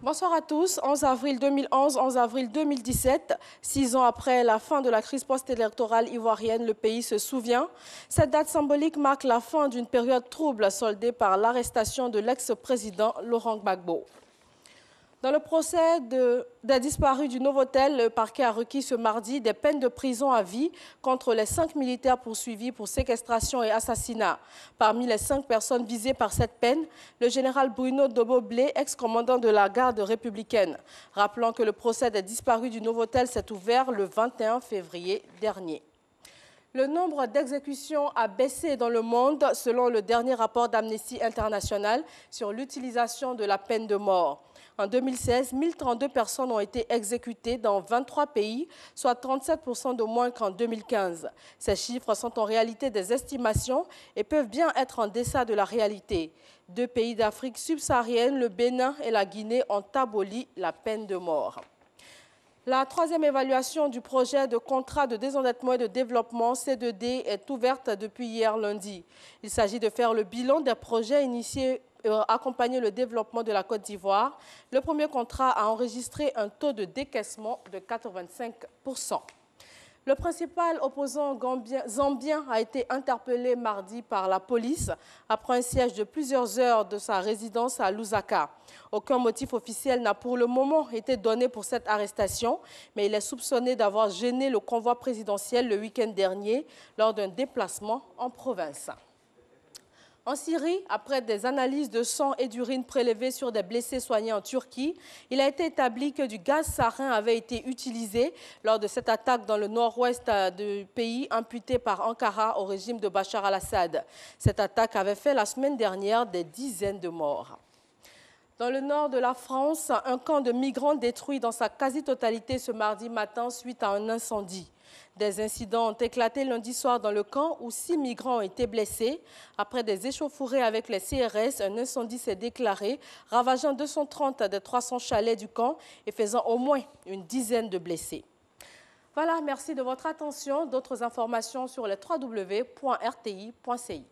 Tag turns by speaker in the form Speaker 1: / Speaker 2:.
Speaker 1: Bonsoir à tous. 11 avril 2011, 11 avril 2017, 6 ans après la fin de la crise post-électorale ivoirienne, le pays se souvient. Cette date symbolique marque la fin d'une période trouble soldée par l'arrestation de l'ex-président Laurent Gbagbo. Dans le procès des disparus du Novotel, le parquet a requis ce mardi des peines de prison à vie contre les 5 militaires poursuivis pour séquestration et assassinat. Parmi les 5 personnes visées par cette peine, le général Bruno Doboblé, ex-commandant de la garde républicaine. Rappelons que le procès des disparus du Novotel s'est ouvert le 21 février dernier. Le nombre d'exécutions a baissé dans le monde selon le dernier rapport d'Amnesty International sur l'utilisation de la peine de mort. En 2016, 1032 personnes ont été exécutées dans 23 pays, soit 37% de moins qu'en 2015. Ces chiffres sont en réalité des estimations et peuvent bien être en deçà de la réalité. 2 pays d'Afrique subsaharienne, le Bénin et la Guinée, ont aboli la peine de mort. La 3e évaluation du projet de contrat de désendettement et de développement C2D est ouverte depuis hier lundi. Il s'agit de faire le bilan des projets initiés et accompagner le développement de la Côte d'Ivoire. Le premier contrat a enregistré un taux de décaissement de 85%. Le principal opposant zambien a été interpellé mardi par la police après un siège de plusieurs heures de sa résidence à Lusaka. Aucun motif officiel n'a pour le moment été donné pour cette arrestation, mais il est soupçonné d'avoir gêné le convoi présidentiel le week-end dernier lors d'un déplacement en province. En Syrie, après des analyses de sang et d'urine prélevées sur des blessés soignés en Turquie, il a été établi que du gaz sarin avait été utilisé lors de cette attaque dans le nord-ouest du pays imputée par Ankara au régime de Bachar al-Assad. Cette attaque avait fait la semaine dernière des dizaines de morts. Dans le nord de la France, un camp de migrants détruit dans sa quasi-totalité ce mardi matin suite à un incendie. Des incidents ont éclaté lundi soir dans le camp où 6 migrants ont été blessés. Après des échauffourées avec les CRS, un incendie s'est déclaré, ravageant 230 des 300 chalets du camp et faisant au moins une dizaine de blessés. Voilà, merci de votre attention. D'autres informations sur les www.rti.ci.